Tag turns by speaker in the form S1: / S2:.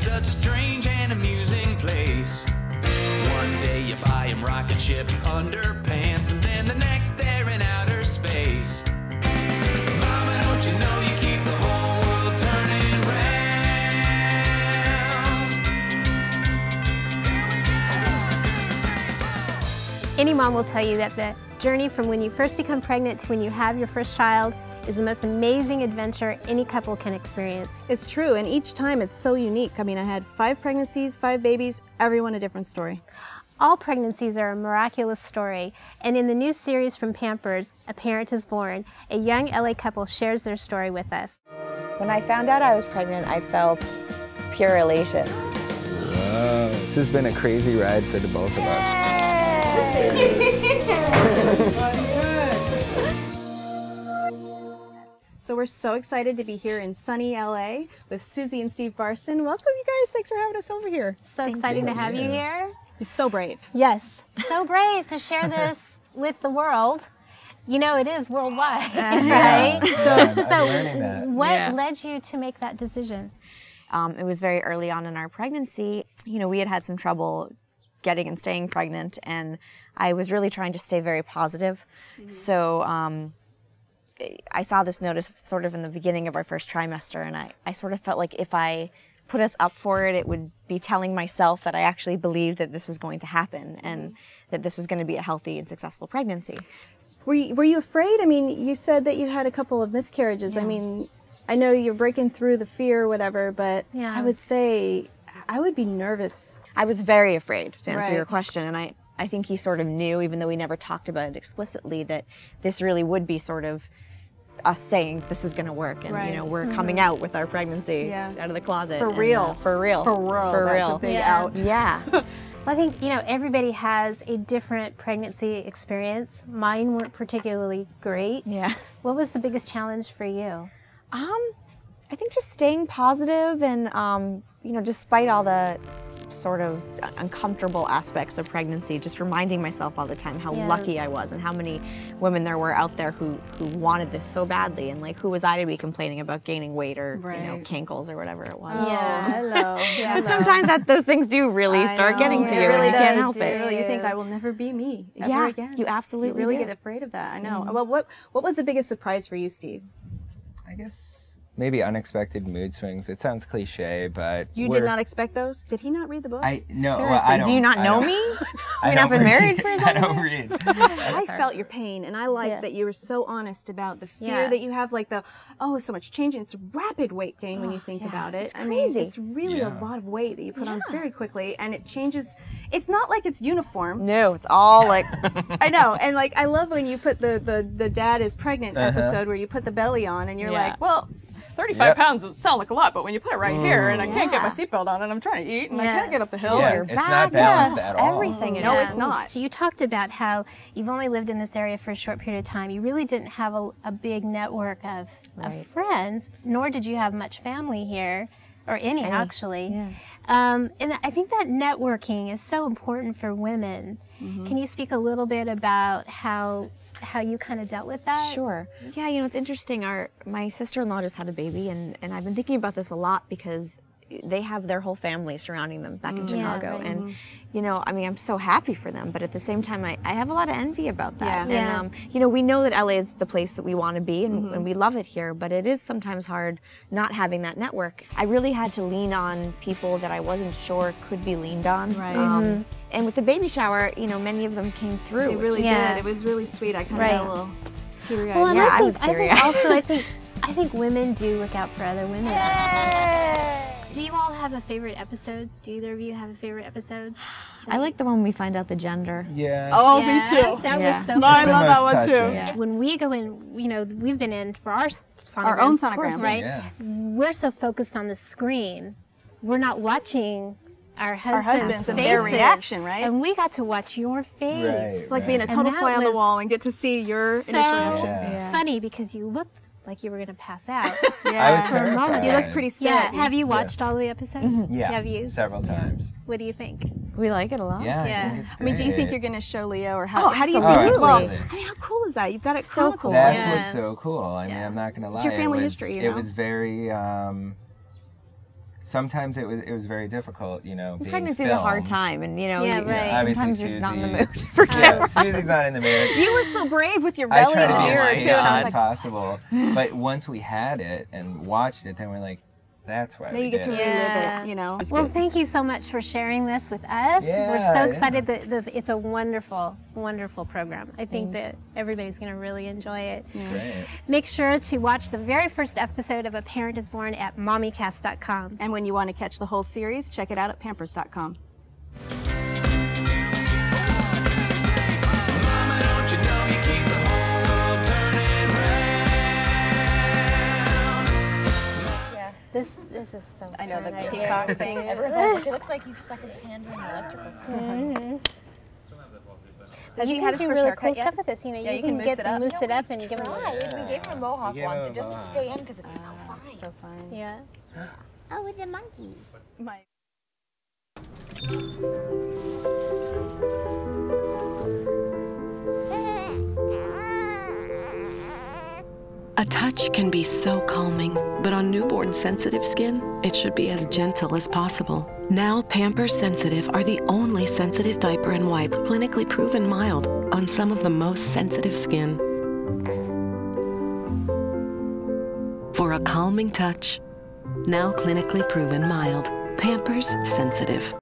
S1: such a strange and amusing place. One day you buy him rocket ship underpants, and then the next they're in outer space. Mama, don't you know you keep the whole world turning round?
S2: Any mom will tell you that the journey from when you first become pregnant to when you have your first child is the most amazing adventure any couple can experience.
S3: It's true, and each time it's so unique. I mean, I had 5 pregnancies, 5 babies, everyone a different story.
S2: All pregnancies are a miraculous story, and in the new series from Pampers, A Parent is Born, a young LA couple shares their story with us.
S4: When I found out I was pregnant, I felt pure elation.
S5: Wow, this has been a crazy ride for the both of us.
S3: So we're so excited to be here in sunny LA with Suzie and Steve Barston. Welcome, you guys. Thanks for having us over here.
S2: So exciting to have you here.
S3: You're so brave.
S2: Yes, so brave to share this with the world. You know, it is worldwide, right? So what led you to make that decision?
S4: It was very early on in our pregnancy. You know, we had some trouble getting and staying pregnant, and I was really trying to stay very positive. So I saw this notice sort of in the beginning of our first trimester, and I sort of felt like if I put us up for it, it would be telling myself that I actually believed that this was going to happen and that this was going to be a healthy and successful pregnancy.
S3: Were you afraid? I mean, you said that you had a couple of miscarriages. Yeah. I mean, I know you're breaking through the fear or whatever, but I would say I would be nervous.
S4: I was very afraid, to answer your question, and I think he sort of knew, even though we never talked about it explicitly, that this really would be sort of us saying this is going to work, and you know, we're coming out with our pregnancy out of the closet.
S3: For real.
S4: For real.
S3: For real.
S4: For
S3: That's
S4: real.
S3: a big out.
S4: Yeah.
S2: Well, I think, you know, everybody has a different pregnancy experience. Mine weren't particularly great.
S4: Yeah.
S2: What was the biggest challenge for you?
S4: I think just staying positive and, you know, despite all the sort of uncomfortable aspects of pregnancy, just reminding myself all the time how lucky I was and how many women there were out there who wanted this so badly, and like, who was I to be complaining about gaining weight or you know, cankles or whatever it was.
S3: Hello.
S4: But sometimes those things do really start getting to you,
S3: really
S4: and you can't help it.
S3: Really, you think I will never be me ever again.
S4: You absolutely
S3: really
S4: do.
S3: get afraid of that. I know. Well, what was the biggest surprise for you, Steve?
S5: I guess maybe unexpected mood swings. It sounds cliche, but
S3: you did not expect those? Did he not read the book?
S4: Seriously,
S5: No, well, I don't.
S4: Do you not know me? We've not been married for a second?
S5: I don't read.
S3: I felt your pain, and I like that you were so honest about the fear that you have, like so much change, and it's rapid weight gain when you think about it.
S4: It's crazy.
S3: I mean, it's really a lot of weight that you put on very quickly, and it changes. It's not like it's uniform.
S4: No, it's all like...
S3: I know, and like, I love when you put the dad is pregnant episode where you put the belly on, and you're like, well, 35 pounds doesn't sound like a lot, but when you put it right here, and I can't get my seatbelt on, and I'm trying to eat, and I can't get up the hill,
S5: it's not balanced at all.
S4: Everything.
S3: No, it's not.
S2: So you talked about how you've only lived in this area for a short period of time. You really didn't have a big network of friends, nor did you have much family here, or any actually. And I think that networking is so important for women. Can you speak a little bit about how you kind of dealt with that?
S4: Sure. Yeah, you know, it's interesting. My sister-in-law just had a baby, and I've been thinking about this a lot because they have their whole family surrounding them back in Chicago. And, you know, I mean, I'm so happy for them, but at the same time, I have a lot of envy about that. And, you know, we know that LA is the place that we want to be, and we love it here, but it is sometimes hard not having that network. I really had to lean on people that I wasn't sure could be leaned on. And with the baby shower, you know, many of them came through.
S3: They really did. It was really sweet. I kind of got a little teary-eyed.
S2: Well,
S4: I was teary-eyed.
S2: I think women do look out for other women. Do you all have a favorite episode? Do either of you have a favorite episode?
S4: I like the one we find out the gender.
S5: Yeah.
S3: Oh, me too.
S2: That was so
S3: fun. I love that one too.
S5: Yeah.
S2: When we go in, you know, we've been in for our sonograms.
S3: Our own
S2: sonograms,
S3: sonograms,
S2: right?
S5: Yeah.
S2: We're so focused on the screen, we're not watching our husbands
S3: and their reaction, right?
S2: And we got to watch your face.
S5: Right,
S3: Like being a total fly on the wall and get to see your initial reaction.
S2: Funny because you looked like you were going to pass out.
S5: I was
S2: For a moment.
S5: terrified.
S3: You look pretty sad.
S2: Yeah. Have you watched all the episodes?
S5: Yeah,
S2: Have you?
S5: several times.
S2: What do you think?
S4: We like it a lot.
S5: Yeah,
S2: Yeah.
S5: I think it's great.
S3: I mean, do you think you're going to show Leo, or how do you
S5: absolutely.
S3: do it? Well,
S5: Absolutely.
S3: I mean, how cool is that? You've got it
S4: So
S3: chronicled.
S5: That's
S2: Yeah.
S5: what's so cool. I mean, I'm not going to lie.
S3: It's your family
S5: it was,
S3: history, you
S5: It
S3: know?
S5: was very sometimes it was very difficult, you know. Being
S4: Pregnancy's
S5: filmed.
S4: a hard time, and you know,
S5: obviously
S4: sometimes
S5: Suzie,
S4: you're not in the mood for camera.
S5: Susie's not in the mood.
S3: You were so brave with your belly in the mirror too, and I was like,
S5: possible. But once we had it and watched it, then we're like, that's why.
S3: now you get to relive it, you know.
S2: Well, thank you so much for sharing this with us. We're so excited that it's a wonderful, wonderful program. I think that everybody's going to really enjoy it.
S5: Great.
S2: Make sure to watch the very first episode of A Parent is Born at mommycast.com.
S3: And when you want to catch the whole series, check it out at pampers.com.
S1: Mama, don't you know you keep the whole world turning round?
S2: This is so fun.
S3: I know, the
S2: right
S3: peacock
S2: here.
S3: thing.
S6: Everyone's always like, it looks like you've stuck his hand in an electrical switch.
S3: Has
S2: You
S3: he
S2: can
S3: had his
S2: do
S3: first
S2: really
S3: haircut
S2: cool
S3: yet?
S2: stuff with this. You know,
S3: Yeah,
S2: you can
S3: mousse it up.
S2: mousse it up and you give him
S6: Right, we gave him a mohawk
S5: gave
S6: once.
S5: him a
S6: It doesn't
S5: mohawk.
S6: stay in because it's so fine.
S3: So fine.
S2: Yeah.
S6: Oh, with the monkey.
S3: My
S7: A touch can be so calming, but on newborn sensitive skin, it should be as gentle as possible. Now Pampers Sensitive are the only sensitive diaper and wipe clinically proven mild on some of the most sensitive skin. For a calming touch, now clinically proven mild. Pampers Sensitive.